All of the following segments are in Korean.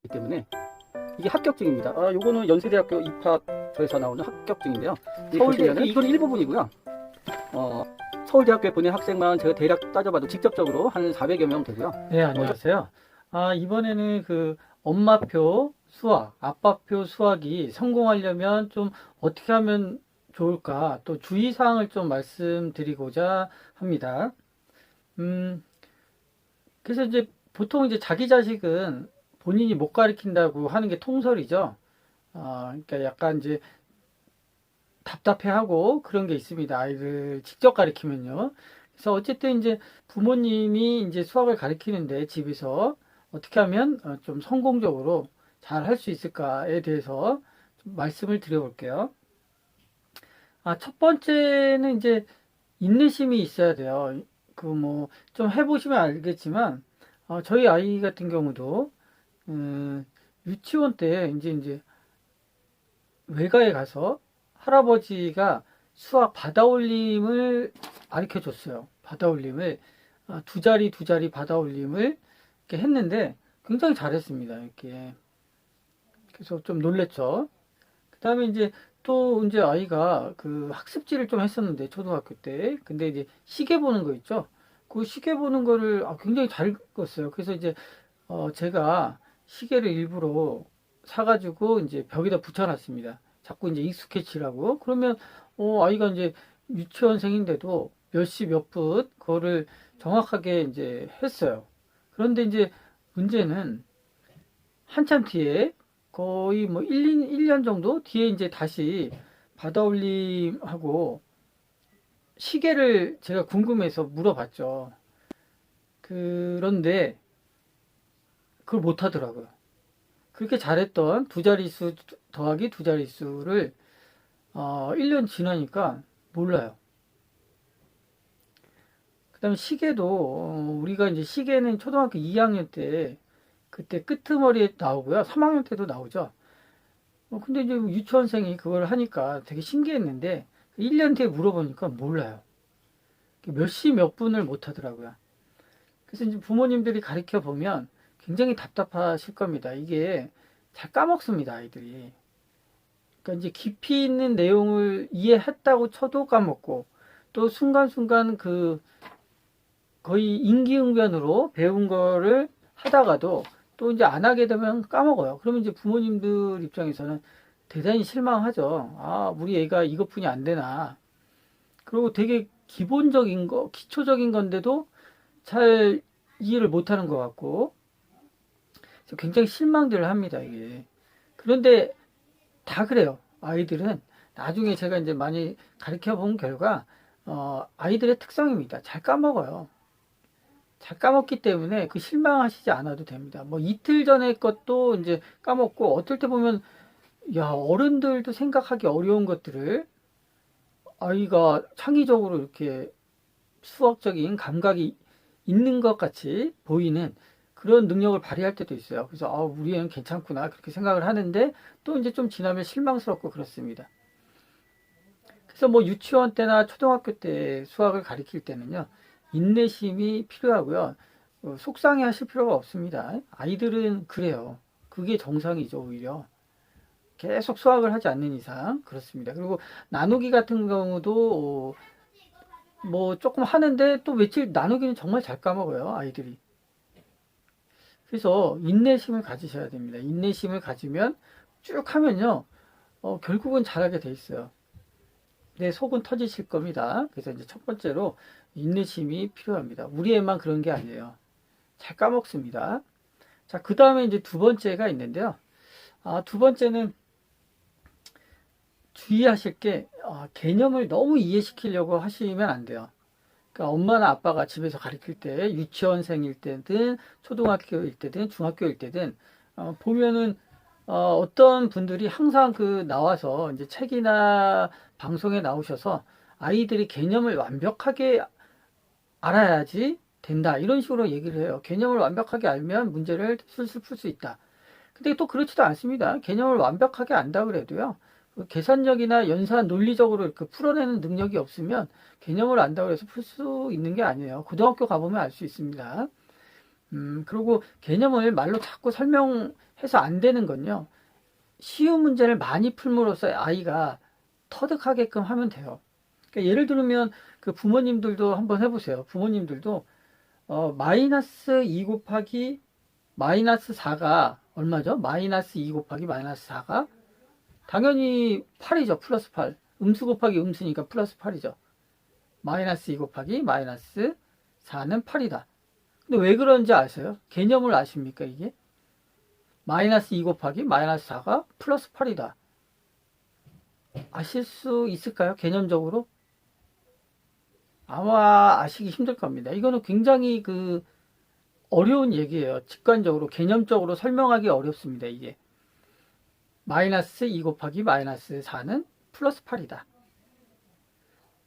때문에 이게 합격증입니다. 요거는 연세대학교 입학처에서 나오는 합격증인데요. 서울대 이건 일부분이고요. 서울대학교에 보낸 학생만 제가 대략 따져봐도 직접적으로 한 400여 명 되고요. 네, 안녕하세요. 이번에는 그 엄마표 수학, 아빠표 수학이 성공하려면 좀 어떻게 하면 좋을까, 또 주의사항을 좀 말씀드리고자 합니다. 그래서 이제 보통 이제 자기 자식은 본인이 못 가르친다고 하는 게 통설이죠. 그러니까 약간 이제 답답해하고 그런 게 있습니다. 아이를 직접 가르치면요. 그래서 어쨌든 이제 부모님이 이제 수학을 가르치는데 집에서 어떻게 하면 좀 성공적으로 잘 할 수 있을까에 대해서 좀 말씀을 드려볼게요. 첫 번째는 이제 인내심이 있어야 돼요. 그 뭐 좀 해보시면 알겠지만 저희 아이 같은 경우도 유치원 때 이제 외가에 가서 할아버지가 수학 받아올림을 가르쳐 줬어요. 받아올림을 두 자리 받아올림을 이렇게 했는데 굉장히 잘했습니다. 이렇게 그래서 좀 놀랬죠. 그 다음에 이제 또 이제 아이가 그 학습지를 좀 했었는데 초등학교 때 근데 이제 시계 보는 거 있죠. 그 시계 보는 거를 굉장히 잘 읽었어요. 그래서 이제 제가 시계를 일부러 사가지고 이제 벽에다 붙여놨습니다. 자꾸 이제 익숙해지라고. 그러면 아이가 이제 유치원생인데도 몇 시 몇 분 그거를 정확하게 이제 했어요. 그런데 이제 문제는 한참 뒤에 거의 뭐 1년 정도 뒤에 이제 다시 받아올림하고 시계를 제가 궁금해서 물어봤죠. 그런데 그걸 못 하더라고요. 그렇게 잘했던 두 자릿수 더하기 두 자릿수를 1년 지나니까 몰라요. 그 다음에 시계도 우리가 이제 시계는 초등학교 2학년 때 그때 끄트머리에 나오고요. 3학년 때도 나오죠. 근데 이제 유치원생이 그걸 하니까 되게 신기했는데 1년 뒤에 물어보니까 몰라요. 몇 시 몇 분을 못 하더라고요. 그래서 이제 부모님들이 가르쳐 보면 굉장히 답답하실 겁니다. 이게 잘 까먹습니다, 아이들이. 그러니까 이제 깊이 있는 내용을 이해했다고 쳐도 까먹고 또 순간순간 그 거의 인기응변으로 배운 거를 하다가도 또 이제 안 하게 되면 까먹어요. 그러면 이제 부모님들 입장에서는 대단히 실망하죠. 우리 애가 이것뿐이 안 되나. 그리고 되게 기본적인 거, 기초적인 건데도 잘 이해를 못 하는 것 같고 굉장히 실망들을 합니다, 이게. 그런데 다 그래요. 아이들은 나중에 제가 이제 많이 가르쳐 본 결과 아이들의 특성입니다. 잘 까먹어요. 잘 까먹기 때문에 그 실망하시지 않아도 됩니다. 뭐 이틀 전에 것도 이제 까먹고 어떨 때 보면 어른들도 생각하기 어려운 것들을 아이가 창의적으로 이렇게 수학적인 감각이 있는 것 같이 보이는 그런 능력을 발휘할 때도 있어요. 그래서 우리 애는 괜찮구나 그렇게 생각을 하는데 또 이제 좀 지나면 실망스럽고 그렇습니다. 그래서 뭐 유치원 때나 초등학교 때 수학을 가르칠 때는요. 인내심이 필요하고요. 속상해 하실 필요가 없습니다. 아이들은 그래요. 그게 정상이죠, 오히려. 계속 수학을 하지 않는 이상 그렇습니다. 그리고 나누기 같은 경우도 뭐 조금 하는데 또 며칠 나누기는 정말 잘 까먹어요, 아이들이. 그래서 인내심을 가지셔야 됩니다. 인내심을 가지면 쭉 하면요, 결국은 잘하게 돼 있어요. 내 속은 터지실 겁니다. 그래서 이제 첫 번째로 인내심이 필요합니다. 우리 애만 그런 게 아니에요. 잘 까먹습니다. 자, 그 다음에 이제 두 번째가 있는데요. 두 번째는 주의하실 게 개념을 너무 이해시키려고 하시면 안 돼요. 그러니까 엄마나 아빠가 집에서 가르칠 때 유치원생일 때든 초등학교일 때든 중학교일 때든 보면은 어떤 분들이 항상 그 나와서 이제 책이나 방송에 나오셔서 아이들이 개념을 완벽하게 알아야지 된다 이런 식으로 얘기를 해요. 개념을 완벽하게 알면 문제를 술술 풀 수 있다. 근데 또 그렇지도 않습니다. 개념을 완벽하게 안다 그래도요. 계산력이나 연산 논리적으로 이렇게 풀어내는 능력이 없으면 개념을 안다고 해서 풀 수 있는 게 아니에요. 고등학교 가보면 알 수 있습니다. 그리고 개념을 말로 자꾸 설명해 해서 안 되는 건요. 쉬운 문제를 많이 풀므로써 아이가 터득하게끔 하면 돼요. 그러니까 예를 들면 그 부모님들도 한번 해보세요. 부모님들도 마이너스 2 곱하기 마이너스 4가 얼마죠? 마이너스 2 곱하기 마이너스 4가 당연히 8이죠. 플러스 8. 음수 곱하기 음수니까 플러스 8이죠. 마이너스 2 곱하기 마이너스 4는 8이다. 근데 왜 그런지 아세요? 개념을 아십니까, 이게? 마이너스 2 곱하기 마이너스 4가 플러스 8이다. 아실 수 있을까요? 개념적으로? 아마 아시기 힘들 겁니다. 이거는 굉장히 어려운 얘기예요. 직관적으로, 개념적으로 설명하기 어렵습니다, 이게. 마이너스 2 곱하기 마이너스 4는 플러스 8이다.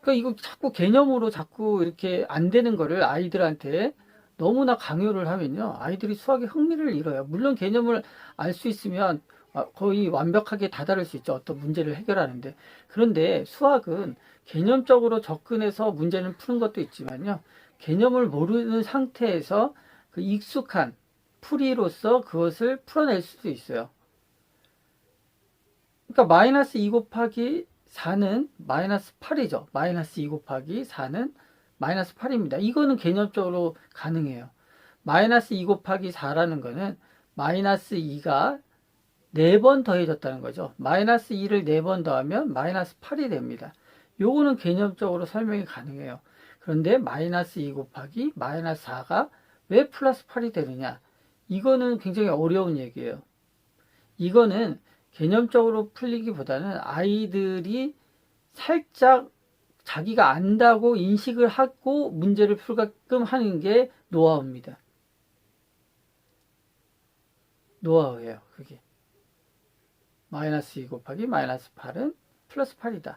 그러니까 이거 자꾸 개념으로 자꾸 이렇게 안 되는 거를 아이들한테 너무나 강요를 하면요. 아이들이 수학에 흥미를 잃어요. 물론 개념을 알 수 있으면 거의 완벽하게 다다를 수 있죠. 어떤 문제를 해결하는데. 그런데 수학은 개념적으로 접근해서 문제는 푸는 것도 있지만요. 개념을 모르는 상태에서 그 익숙한 풀이로서 그것을 풀어낼 수도 있어요. 그러니까 마이너스 2 곱하기 4는 마이너스 8이죠. 마이너스 2 곱하기 4는 마이너스 8입니다. 이거는 개념적으로 가능해요. 마이너스 2 곱하기 4라는 거는 마이너스 2가 4번 더해졌다는 거죠. 마이너스 2를 4번 더하면 마이너스 8이 됩니다. 요거는 개념적으로 설명이 가능해요. 그런데 마이너스 2 곱하기 마이너스 4가 왜 플러스 8이 되느냐? 이거는 굉장히 어려운 얘기예요. 이거는 개념적으로 풀리기보다는 아이들이 살짝 자기가 안다고 인식을 하고 문제를 풀게끔 하는 게 노하우입니다. 노하우예요, 그게. 마이너스 2 곱하기 마이너스 8은 플러스 8이다.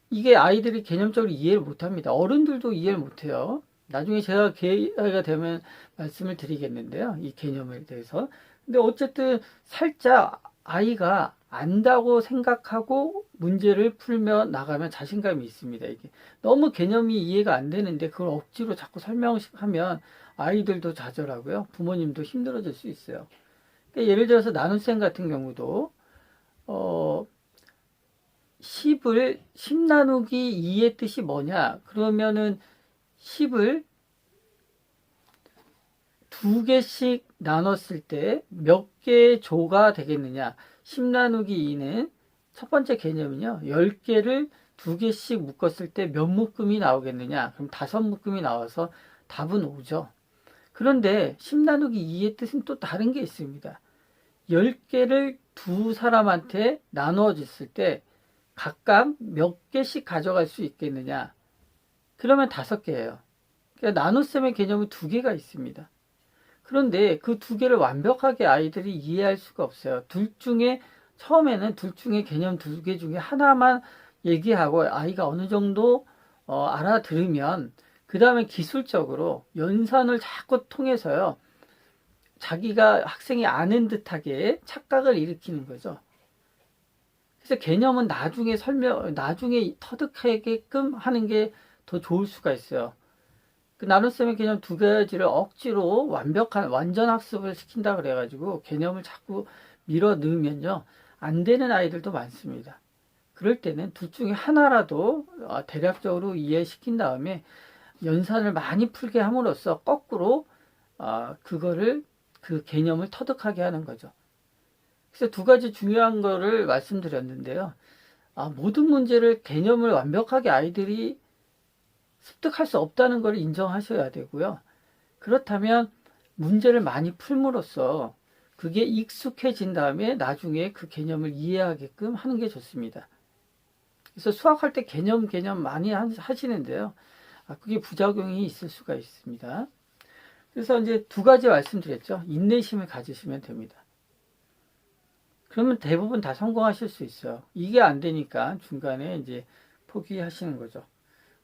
이게 아이들이 개념적으로 이해를 못합니다. 어른들도 이해를 못해요. 나중에 제가 기회가 되면 말씀을 드리겠는데요. 이 개념에 대해서. 근데 어쨌든 살짝 아이가 안다고 생각하고 문제를 풀며 나가면 자신감이 있습니다. 이게 너무 개념이 이해가 안 되는데 그걸 억지로 자꾸 설명하면 아이들도 좌절하고요. 부모님도 힘들어질 수 있어요. 그러니까 예를 들어서 나눗셈 같은 경우도 10을 10 나누기 2의 뜻이 뭐냐? 그러면은 10을 2개씩 나눴을 때 몇 개의 조가 되겠느냐? 10 나누기 2는 첫 번째 개념은요. 10개를 2개씩 묶었을 때 몇 묶음이 나오겠느냐? 그럼 5묶음이 나와서 답은 5죠. 그런데 10 나누기 2의 뜻은 또 다른 게 있습니다. 10개를 두 사람한테 나누어 줬을 때 각각 몇 개씩 가져갈 수 있겠느냐? 그러면 5개예요. 그러니까 나눗셈의 개념은 2개가 있습니다. 그런데 그 2개를 완벽하게 아이들이 이해할 수가 없어요. 처음에는 둘 중에 개념 2개 중에 하나만 얘기하고 아이가 어느 정도 알아들으면 그 다음에 기술적으로 연산을 자꾸 통해서요. 자기가 학생이 아는 듯하게 착각을 일으키는 거죠. 그래서 개념은 나중에 터득하게끔 하는 게 더 좋을 수가 있어요. 그 나눗셈의 개념 2가지를 억지로 완전 학습을 시킨다 그래가지고 개념을 자꾸 밀어 넣으면요. 안 되는 아이들도 많습니다. 그럴 때는 둘 중에 하나라도 대략적으로 이해시킨 다음에 연산을 많이 풀게 함으로써 거꾸로 그 개념을 터득하게 하는 거죠. 그래서 2가지 중요한 거를 말씀드렸는데요. 모든 문제를 개념을 완벽하게 아이들이 습득할 수 없다는 걸 인정하셔야 되고요. 그렇다면 문제를 많이 풀므로써 그게 익숙해진 다음에 나중에 그 개념을 이해하게끔 하는 게 좋습니다. 그래서 수학할 때 개념 많이 하시는데요. 그게 부작용이 있을 수가 있습니다. 그래서 이제 2가지 말씀드렸죠. 인내심을 가지시면 됩니다. 그러면 대부분 다 성공하실 수 있어요. 이게 안 되니까 중간에 이제 포기하시는 거죠.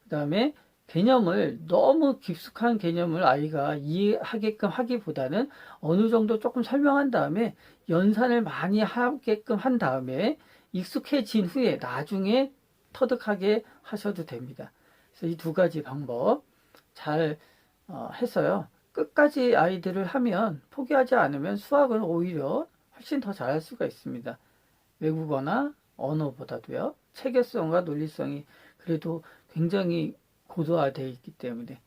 그 다음에 개념을 너무 깊숙한 개념을 아이가 이해하게끔 하기보다는 어느 정도 조금 설명한 다음에 연산을 많이 하게끔 한 다음에 익숙해진 후에 나중에 터득하게 하셔도 됩니다. 그래서 이 2가지 방법 잘 해서요. 끝까지 아이들을 하면 포기하지 않으면 수학은 오히려 훨씬 더 잘할 수가 있습니다. 외국어나 언어보다도요. 체계성과 논리성이 그래도 굉장히 고도화되어 있기 때문에.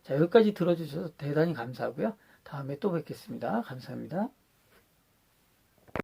자, 여기까지 들어주셔서 대단히 감사하고요. 다음에 또 뵙겠습니다. 감사합니다.